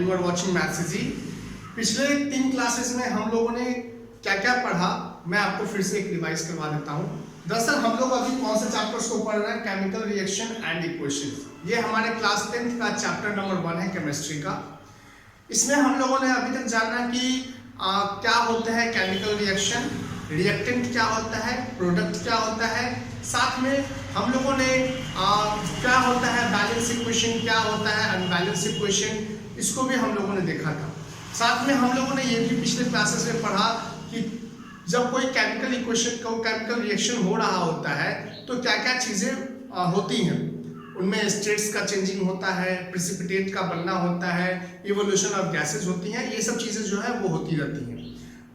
And you are watching maths easy. पिछले 3 classes में हम लोगों ने क्या क्या पढ़ा, मैं आपको फिर से एक रिवाइज करवा देता हूँ। दरअसल हम लोग अभी कौन से चैप्टर्स को पढ़ रहे हैं, केमिकल रिएक्शन एंड इक्वेशन। ये हमारे क्लास 10th का चैप्टर नंबर 1 है केमिस्ट्री का। इसमें हम लोगों ने अभी तक जाना कि क्या होता है केमिकल रिएक्शन, रिएक्टेंट क्या होता है, प्रोडक्ट क्या होता है, साथ में हम लोगों ने क्या होता है बैलेंस इक्वेशन, क्या होता है अनबैलेंस इक्वेशन, इसको भी हम लोगों ने देखा था। साथ में हम लोगों ने ये भी पिछले क्लासेस में पढ़ा कि जब कोई केमिकल इक्वेशन को केमिकल रिएक्शन हो रहा होता है तो क्या क्या चीज़ें होती हैं, उनमें स्टेट्स का चेंजिंग होता है, प्रिसिपिटेट का बनना होता है, इवोल्यूशन ऑफ गैसेज होती हैं, ये सब चीज़ें जो है वो होती रहती हैं।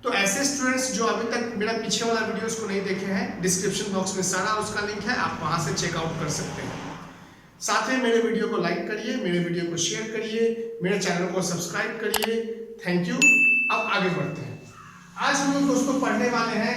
तो ऐसे स्टूडेंट्स जो अभी तक मेरा पीछे वाला वीडियोस को नहीं देखे हैं, डिस्क्रिप्शन बॉक्स में सारा उसका लिंक है, आप वहां से चेकआउट कर सकते हैं। साथ में मेरे वीडियो को लाइक करिए, मेरे वीडियो को शेयर करिए, मेरे चैनल को सब्सक्राइब करिए। Thank you. अब आगे बढ़ते हैं। आज हम लोग दोस्तों पढ़ने वाले हैं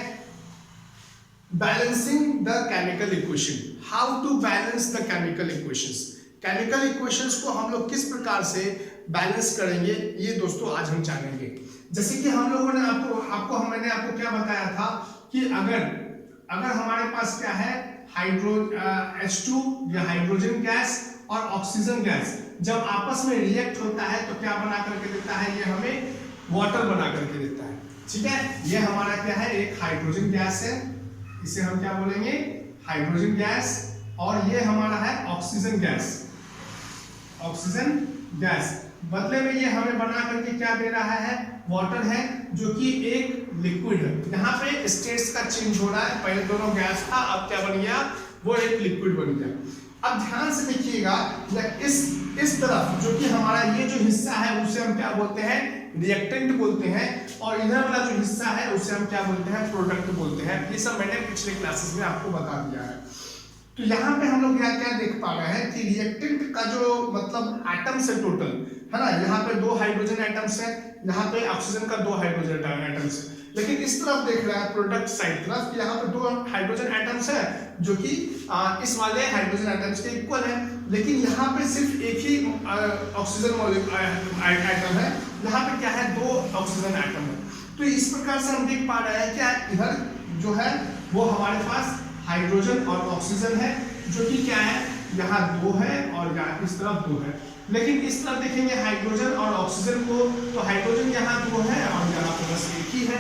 balancing the chemical equation, how to balance the chemical equations. Chemical equations को हम लोग किस प्रकार से बैलेंस करेंगे, ये दोस्तों आज हम जानेंगे। जैसे कि हम लोगों ने मैंने आपको क्या बताया था कि अगर हमारे पास क्या है H2 या हाइड्रोजन गैस और ऑक्सीजन गैस जब आपस में रिएक्ट होता है तो क्या बना करके देता है, ये हमें वाटर बना करके देता है। ठीक है, ये हमारा क्या है, एक हाइड्रोजन गैस है, इसे हम क्या बोलेंगे हाइड्रोजन गैस, और ये हमारा है ऑक्सीजन गैस। ऑक्सीजन गैस बदले में ये हमें बना करके क्या दे रहा है, वाटर है, जो कि एक लिक्विड है। यहाँ पे स्टेट्स का चेंज हो रहा है, पहले दोनों गैस था, अब क्या बन गया, वो एक लिक्विड बन गया। अब ध्यान से देखिएगा, इस तरफ जो कि हमारा ये जो हिस्सा है उसे हम क्या बोलते हैं, रिएक्टेंट बोलते हैं, और इधर वाला जो हिस्सा है उसे हम क्या बोलते हैं, प्रोडक्ट बोलते हैं। ये सब मैंने पिछले क्लासेस में आपको बता दिया है। तो यहाँ पे हम लोग क्या देख पा रहे हैं कि रिएक्टेंट का जो मतलब एटम्स है टोटल, है ना, यहाँ पे 2 हाइड्रोजन एटम्स है, यहाँ पे ऑक्सीजन का 2 हाइड्रोजन एटम्स है। लेकिन इस तरफ देख रहा है प्रोडक्ट साइड तरफ, यहाँ पे 2 हाइड्रोजन एटम्स है जो कि इस वाले हाइड्रोजन एटम्स के इक्वल है, लेकिन यहाँ पे सिर्फ एक ही ऑक्सीजन एटम है, यहाँ पे क्या है 2 ऑक्सीजन एटम है। तो इस प्रकार से हम देख पा रहे हैं क्या इधर जो है वो हमारे पास हाइड्रोजन और ऑक्सीजन है, जो कि क्या है यहाँ 2 है और यहाँ इस तरफ 2 है। लेकिन इस तरफ देखेंगे हाइड्रोजन और ऑक्सीजन को, तो हाइड्रोजन यहाँ 2 है और यहाँ पर बस एक ही है।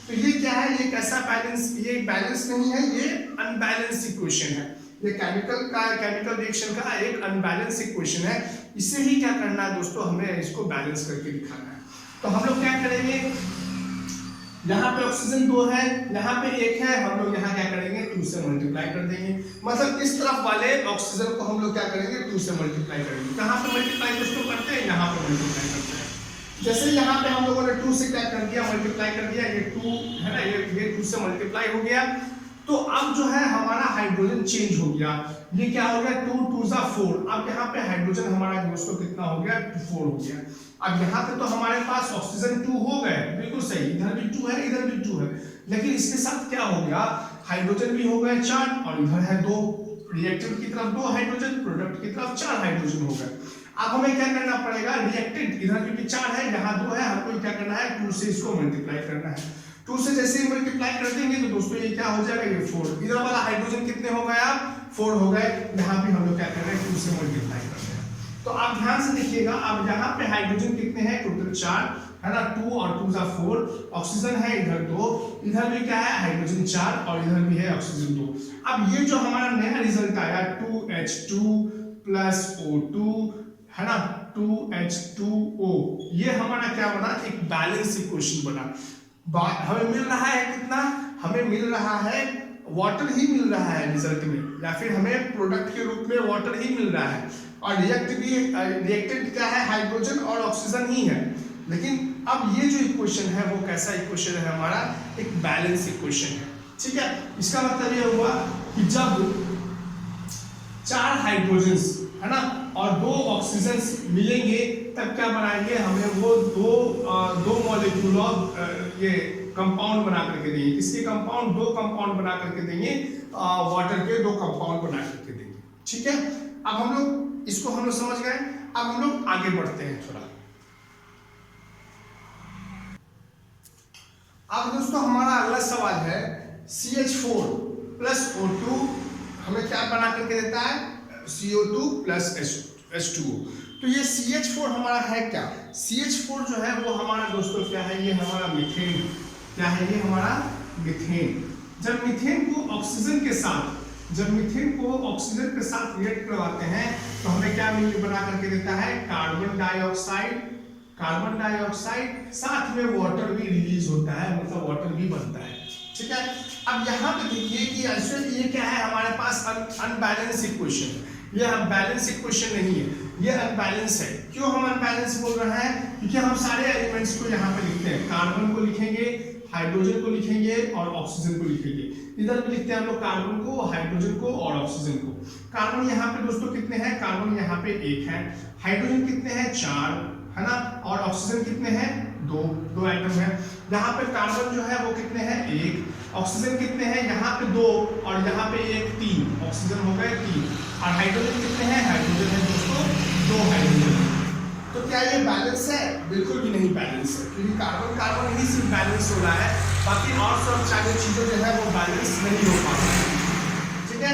तो ये क्या है, ये कैसा बैलेंस, ये बैलेंस नहीं है, ये अनबैलेंस इक्वेशन है। ये केमिकल रिएक्शन का एक अनबैलेंस इक्वेशन है। इससे ही क्या करना है दोस्तों, हमें इसको बैलेंस करके दिखाना है। तो हम लोग क्या करेंगे, यहाँ पे ऑक्सीजन 2 है, यहाँ पे 1 है, हम लोग यहाँ क्या करेंगे 2 से मल्टीप्लाई कर देंगे। मतलब इस तरफ वाले ऑक्सीजन को हम लोग क्या करेंगे 2 से मल्टीप्लाई करेंगे। कहाँ पे मल्टीप्लाई दोस्तों करते हैं, यहाँ पे मल्टीप्लाई करते हैं। जैसे यहाँ पे हम लोगों ने 2 से क्या कर दिया, मल्टीप्लाई कर दिया, ये 2 है ना, ये 2 से मल्टीप्लाई हो गया। तो अब जो है हमारा हाइड्रोजन चेंज हो गया, ये क्या हो गया 2 2 जा 4। अब यहाँ पे हाइड्रोजन हमारा दोस्तों कितना हो गया 4 हो गया। अब यहाँ पे तो हमारे पास ऑक्सीजन 2 हो गए, बिल्कुल सही, इधर भी 2 है, इधर भी 2 है, लेकिन इसके साथ क्या हो गया, हाइड्रोजन भी हो गए 4 और इधर है 2। रिएक्टेंट की तरफ 2 हाइड्रोजन, प्रोडक्ट की तरफ 4 हाइड्रोजन हो गए। अब हमें क्या करना पड़ेगा, रिएक्टेंट इधर क्योंकि 4 है, यहाँ 2 है, हमको क्या करना है 2 से इसको मल्टीप्लाई करना है। 2 से जैसे ही मल्टीप्लाई कर देंगे तो दोस्तों ये क्या हो जाएगा, ये 4। इधर वाला हाइड्रोजन कितने हो गए, आप 4 हो गए। यहाँ भी हम लोग क्या कर रहे हैं 2 से मल्टीप्लाई कर रहे हैं। तो आप ध्यान से देखिएगा, अब यहाँ पे हाइड्रोजन कितने हैं, टोटल 4 है ना, 2 और 2 जा 4। ऑक्सीजन है इधर 2, इधर भी क्या है हाइड्रोजन 4 और इधर भी है ऑक्सीजन 2। अब ये जो हमारा नया रिजल्ट आया 2H2 प्लस O2 है ना, 2H2O, ये हमारा क्या बना, एक बैलेंस इक्वेशन बना। हमें मिल रहा है कितना, हमें मिल रहा है वाटर ही मिल रहा है रिजल्ट में, या फिर हमें प्रोडक्ट के रूप में वाटर ही मिल रहा है, और रिएक्टेंट क्या है हाइड्रोजन और ऑक्सीजन ही है। लेकिन अब ये जो इक्वेशन है वो कैसा इक्वेशन है, हमारा एक बैलेंस इक्वेशन है। ठीक है, इसका मतलब ये हुआ कि जब 4 हाइड्रोजन्स है ना और 2 ऑक्सीजन्स मिलेंगे तब क्या बनाएंगे, हमें वो दो मॉलिक्यूल ऑफ ये कंपाउंड बना करके देंगे। किसके कंपाउंड, 2 कंपाउंड बना करके देंगे, वाटर के 2 कंपाउंड बना करके देंगे। ठीक है, अब हम लोग इसको समझ गए। अब हम लोग आगे बढ़ते हैं थोड़ा। अब दोस्तों हमारा अगला सवाल है CH4 प्लस O2 हमें क्या बना करके देता है, CO2 प्लस H2O। तो ये CH4 हमारा है क्या, CH4 जो है वो हमारा दोस्तों क्या है, ये हमारा मीथेन। क्या है ये हमारा मीथेन। जब मीथेन को ऑक्सीजन के साथ रिएक्ट करवाते हैं तो हमें क्या बना करके देता है, कार्बन डाइऑक्साइड साथ में वाटर भी रिलीज होता है, मतलब वाटर भी बनता है। ठीक है, अब यहाँ पे देखिए कि एक्चुअली ये क्या है हमारे पास अनबैलेंस इक्वेशन। ये बैलेंस इक्वेशन नहीं है, ये अनबैलेंस है। क्यों हम अनबैलेंस बोल रहे हैं, क्योंकि हम सारे एलिमेंट्स को यहाँ पे लिखते हैं, कार्बन को लिखेंगे, हाइड्रोजन को लिखेंगे और ऑक्सीजन को लिखेंगे। इधर भी लिखते हैं हम लोग कार्बन को, हाइड्रोजन को और ऑक्सीजन को। कार्बन यहाँ पे दोस्तों कितने हैं, कार्बन यहाँ पे 1 है, हाइड्रोजन कितने हैं 4 है ना, और ऑक्सीजन कितने हैं 2 आइटम है। यहाँ पे कार्बन जो है वो कितने हैं 1, ऑक्सीजन कितने हैं यहाँ पे 2 और यहाँ पे 1 3, ऑक्सीजन हो गए 3, और हाइड्रोजन कितने हैं, हाइड्रोजन है दोस्तों 2 हाइड्रोजन। तो क्या ये बैलेंस है, बिल्कुल भी नहीं बैलेंस है, क्योंकि कार्बन ही सिर्फ बैलेंस हो रहा है, बाकी और सब सारी चीजें जो है वो बैलेंस नहीं हो पा रही। ठीक है,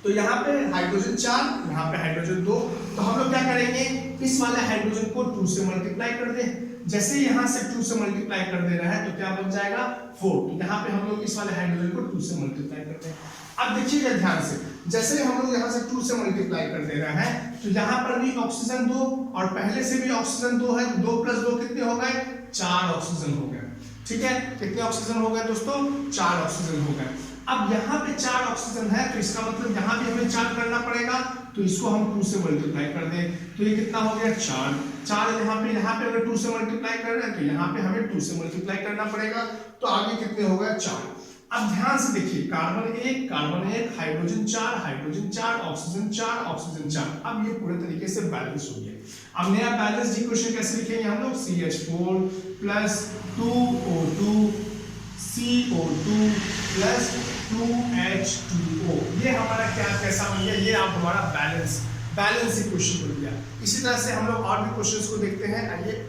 तो यहाँ पे हाइड्रोजन 4, यहाँ पे हाइड्रोजन 2, तो हम लोग क्या करेंगे, इस वाले हाइड्रोजन को 2 से मल्टीप्लाई कर दें। जैसे यहाँ से 2 से मल्टीप्लाई कर दे रहा है तो क्या बन जाएगा 4। तो यहाँ पे हम लोग इस वाले हाइड्रोजन को 2 से मल्टीप्लाई करते हैं। अब देखिएगा ध्यान से, जैसे हम लोग यहाँ से 2 से मल्टीप्लाई कर दे रहे हैं तो यहाँ पर भी ऑक्सीजन 2 और पहले से भी ऑक्सीजन 2 है, 2 + 2 कितने हो गए, 4 ऑक्सीजन हो गए। ठीक है, कितने ऑक्सीजन हो गए दोस्तों, 4 ऑक्सीजन हो गए। अब यहाँ पे 4 ऑक्सीजन है तो इसका मतलब यहाँ भी हमें 4 करना पड़ेगा, तो इसको हम 2 से मल्टीप्लाई कर दें तो ये कितना हो गया 4 यहाँ पे अगर 2 से मल्टीप्लाई कर रहे हैं तो यहाँ पे हमें 2 से मल्टीप्लाई करना पड़ेगा, तो आगे कितने हो गए 4। अब ध्यान से देखिए, कार्बन 1 हाइड्रोजन 4 ऑक्सीजन 4। अब ये पूरे तरीके से बैलेंस हो गया। अब नया बैलेंस इक्वेशन कैसे लिखेंगे हम लोग, CH4 plus 2O2 CO2 plus 2H2O। ये हमारा क्या कैसा बन गया, ये आप हमारा बैलेंस इक्वेशन बन गया। इसी तरह से हम लोग और भी क्वेश्चंस को देखते हैं। आइए,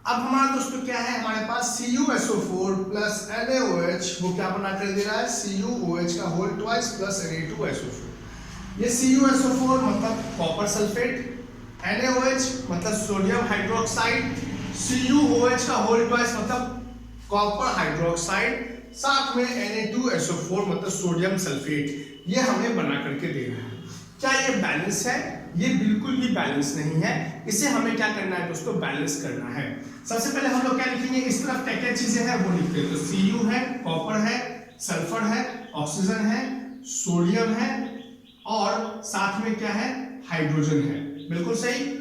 अब हमारा दोस्तों क्या है, हमारे पास CuSO4 प्लस NaOH, वो क्या बना कर दे रहा है, CuOH का होल ट्वाइस प्लस Na2SO4। ये CuSO4 मतलब कॉपर सल्फेट, NaOH मतलब सोडियम हाइड्रोक्साइड, CuOH का होल ट्वाइस मतलब कॉपर हाइड्रोक्साइड, साथ में Na2SO4 मतलब सोडियम सल्फेट। ये हमें बना करके दे रहा है। क्या ये बैलेंस है, ये बिल्कुल भी बैलेंस नहीं है। इसे हमें क्या करना है दोस्तों, बैलेंस करना है। सबसे पहले हम लोग क्या लिखेंगे, इस तरफ क्या क्या चीजें हैं वो लिखते हैं। तो Cu है, कॉपर है, सल्फर है, ऑक्सीजन है, सोडियम है और साथ में क्या है, हाइड्रोजन है। बिल्कुल सही।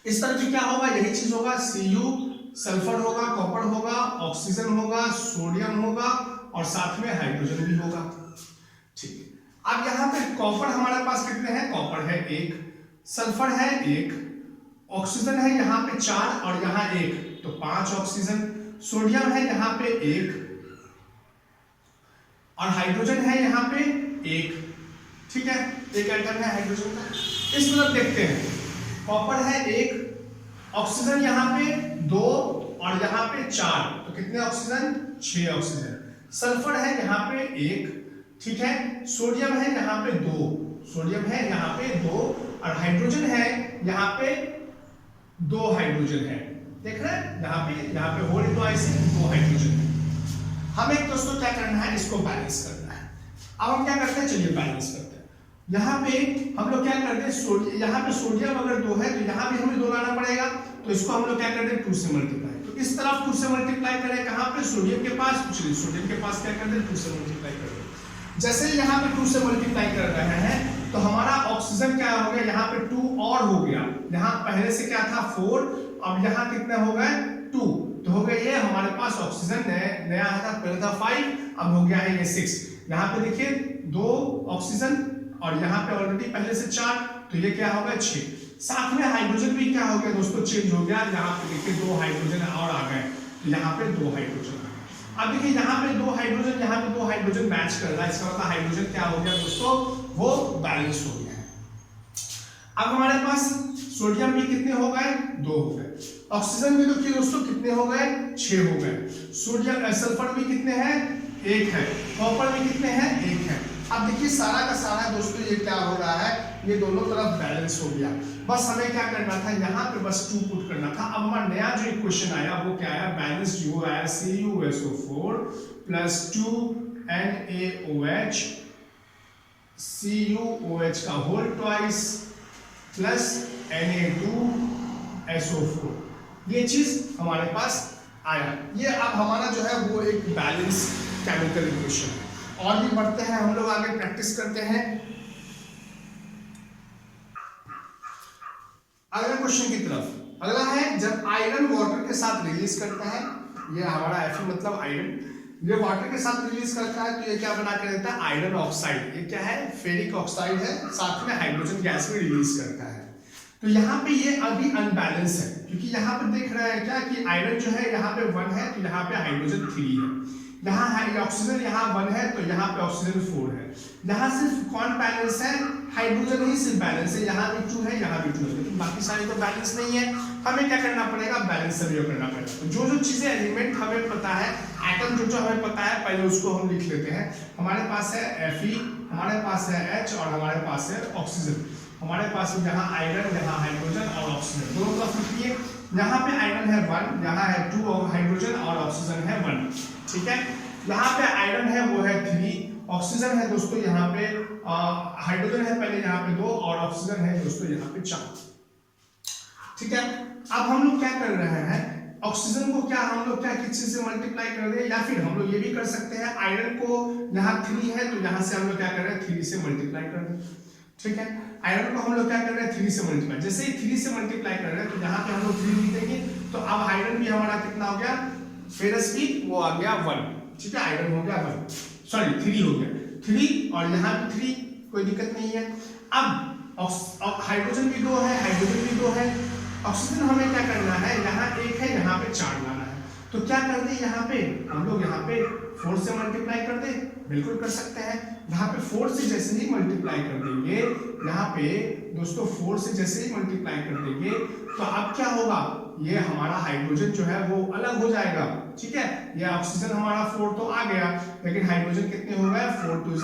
इस तरफ भी क्या होगा, यही चीज होगा, Cu सल्फर होगा, कॉपर होगा, ऑक्सीजन होगा, सोडियम होगा और साथ में हाइड्रोजन भी होगा। ठीक, अब यहाँ पे कॉपर हमारे पास कितने हैं, कॉपर है 1, सल्फर है 1, ऑक्सीजन है यहाँ पे 4 और यहाँ 1, तो 5 ऑक्सीजन, सोडियम है यहाँ पे 1 और हाइड्रोजन है यहाँ पे 1। ठीक है, एक आइटम है हाइड्रोजन का। इस तरफ देखते हैं, कॉपर है 1, ऑक्सीजन यहाँ पे 2 और यहाँ पे 4, तो कितने ऑक्सीजन, 6 ऑक्सीजन। सल्फर है यहाँ पे 1, ठीक है, सोडियम है यहाँ पे 2, सोडियम है यहाँ पे 2 और हाइड्रोजन है यहाँ पे 2 हाइड्रोजन है। देख रहे हैं, यहाँ पे होल ट्वाइस 2 हाइड्रोजन है। हमें दोस्तों क्या करना है, इसको बैलेंस करना है। अब हम क्या करते हैं, चलिए बैलेंस करते हैं। यहाँ पे हम लोग क्या करते हैं, यहाँ पे सोडियम अगर 2 है तो यहाँ भी हमें 2 लाना पड़ेगा, तो इसको हम लोग क्या करते हैं 2 से मल्टीप्लाई। तो इस तरफ 2 से मल्टीप्लाई करें, कहाँ पे, सोडियम के पास, चलिए सोडियम के पास क्या करते हैं 2 से मल्टीप्लाई करते हैं। जैसे यहाँ पे 2 से मल्टीप्लाई कर रहे हैं तो हमारा ऑक्सीजन क्या हो गया, यहाँ पे 2 और हो गया, यहाँ पहले से क्या था 4, अब यहाँ कितने हो गए 2, तो हो गया ये हमारे पास ऑक्सीजन नया था, पहले था 5, अब हो गया है ये 6। यहाँ पे देखिए 2 ऑक्सीजन और यहाँ पे ऑलरेडी पहले से 4, तो ये क्या हो गया 6। साथ में हाइड्रोजन भी क्या हो गया दोस्तों, चेंज हो गया। यहाँ पे देखिए 2 हाइड्रोजन और आ गए, तो यहाँ पे 2 हाइड्रोजन। अब देखिए यहाँ पे 2 हाइड्रोजन, यहाँ पे 2 हाइड्रोजन मैच कर रहा है, इसका मतलब हाइड्रोजन क्या हो गया दोस्तों, वो बैलेंस हो गया है। अब हमारे पास सोडियम भी कितने हो गए, 2 हो गए। ऑक्सीजन भी देखिए दोस्तों कितने हो गए, 6 हो गए। सोडियम सल्फर भी कितने हैं, 1 है। कॉपर भी कितने हैं, 1 है। अब देखिए सारा का सारा दोस्तों ये क्या हो रहा है, ये दोनों तरफ बैलेंस हो गया। बस हमें क्या करना था, यहाँ पे बस 2 पुट करना था। अब हमारा नया जो इक्वेशन आया वो क्या आया, बैलेंस्ड वो आया CuSO4 प्लस 2NaOH CuOH का होल ट्वाइस प्लस Na2SO4। ये चीज हमारे पास आया। ये अब हमारा जो है वो एक बैलेंस केमिकल इक्वेशन है। और भी बढ़ते हैं हम लोग आगे, प्रैक्टिस करते हैं अगले क्वेश्चन की तरफ। अगला है जब आयरन वाटर के साथ रिलीज करता है, ये हमारा Fe मतलब आयरन, ये वाटर के साथ रिलीज करता है तो ये क्या बना के देता है, आयरन ऑक्साइड। ये क्या है, फेरिक ऑक्साइड है, साथ में हाइड्रोजन गैस भी रिलीज करता है। तो यहाँ पे ये अभी अनबैलेंस है, क्योंकि यहाँ पे देख रहा है क्या कि आयरन जो है यहाँ पे 1 है तो यहाँ पे हाइड्रोजन 3 है, यहाँ ऑक्सीजन यहाँ 1 है तो यहाँ पे ऑक्सीजन 4 है। यहाँ सिर्फ कौन बैलेंस है, हाइड्रोजन ही सिर्फ बैलेंस है, यहाँ भी 2 है यहाँ भी 2 है, लेकिन बाकी सारे तो बैलेंस नहीं है। हमें क्या करना पड़ेगा, बैलेंस सर्वे करना पड़ेगा। तो जो जो चीजें एलिमेंट हमें पता है, एटम जो जो हमें पता है, पहले उसको हम लिख लेते हैं। हमारे पास है Fe, हमारे पास है H और हमारे पास है ऑक्सीजन। हमारे पास यहाँ आयरन, यहाँ हाइड्रोजन और ऑक्सीजन दोनों तरफ लिखिए। यहाँ पे आयरन है 1, यहाँ है 2 और हाइड्रोजन और ऑक्सीजन है 1, ठीक है। यहाँ पे आयरन है वो है 3, ऑक्सीजन है दोस्तों यहाँ पे, हाइड्रोजन है पहले यहाँ पे 2 और ऑक्सीजन है दोस्तों यहाँ पे 4, ठीक है। अब हम लोग क्या कर रहे हैं, ऑक्सीजन को क्या हम लोग क्या किस चीज से मल्टीप्लाई कर रहे हैं, या फिर हम लोग ये भी कर सकते हैं, आयरन को यहाँ 3 है तो यहाँ से हम लोग क्या कर रहे हैं, 3 से मल्टीप्लाई कर रहे हैं, ठीक है। आयरन को हम लोग क्या कर रहे हैं, 3 से मल्टीप्लाई। जैसे ही 3 से मल्टीप्लाई कर रहे हैं तो यहाँ पे हम लोग 3 लिख देंगे, तो अब आयरन भी हमारा कितना हो गया, फेरस भी वो आ गया 1, ठीक है। आयरन हो गया 1, सॉरी 3 हो गया 3 और यहाँ भी 3, कोई दिक्कत नहीं है। अब हाइड्रोजन भी 2 है, हाइड्रोजन भी 2 है, ऑक्सीजन हमें क्या करना है, यहाँ 1 है यहाँ पे 4 लाना है। तो क्या कर दे, यहाँ पे हम लोग यहाँ पे 4 से मल्टीप्लाई कर दे, बिल्कुल कर सकते हैं। यहाँ पे 4 से जैसे ही मल्टीप्लाई कर देंगे, यहाँ पे दोस्तों 4 से जैसे ही मल्टीप्लाई कर देंगे तो अब क्या होगा, ये हमारा हाइड्रोजन जो है वो अलग हो जाएगा, ठीक है। ये ऑक्सीजन हमारा 4 तो आ गया, लेकिन हाइड्रोजन कितने हो गए, 4 2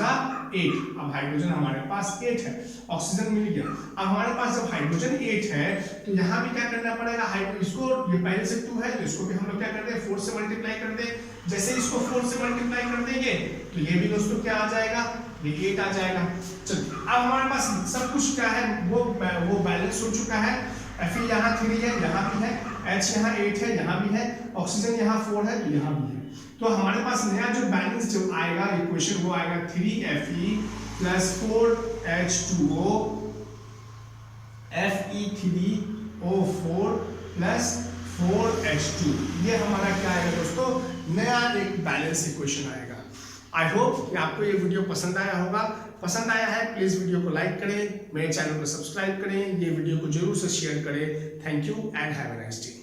8। अब हाइड्रोजन हमारे पास 8 है, ऑक्सीजन मिल गया। अब हमारे पास जब हाइड्रोजन 8 है तो यहाँ भी क्या करना पड़ेगा, इसको ये पहले से 2 है तो इसको भी हम लोग क्या करते हैं, 4 से मल्टीप्लाई कर दे। जैसे इसको 4 से मल्टीप्लाई कर देंगे तो ये भी दोस्तों क्या आ जाएगा, ये 8 आ जाएगा। चलिए अब हमारे पास सब कुछ क्या है, वो बैलेंस हो चुका है। Fe यहाँ 3 है, यहाँ भी है, H यहाँ 8 है, यहाँ भी है, ऑक्सीजन यहाँ 4 है तो यहाँ भी है। तो हमारे पास नया जो बैलेंस जो आएगा इक्वेशन वो आएगा 3Fe plus 4H2O Fe3O4 plus 4H2। ये हमारा क्या आएगा दोस्तों, नया एक बैलेंस इक्वेशन आएगा। आई होप कि आपको ये वीडियो पसंद आया होगा। पसंद आया है प्लीज वीडियो को लाइक करें, मेरे चैनल को सब्सक्राइब करें, ये वीडियो को जरूर से शेयर करें। Thank you and have a nice day.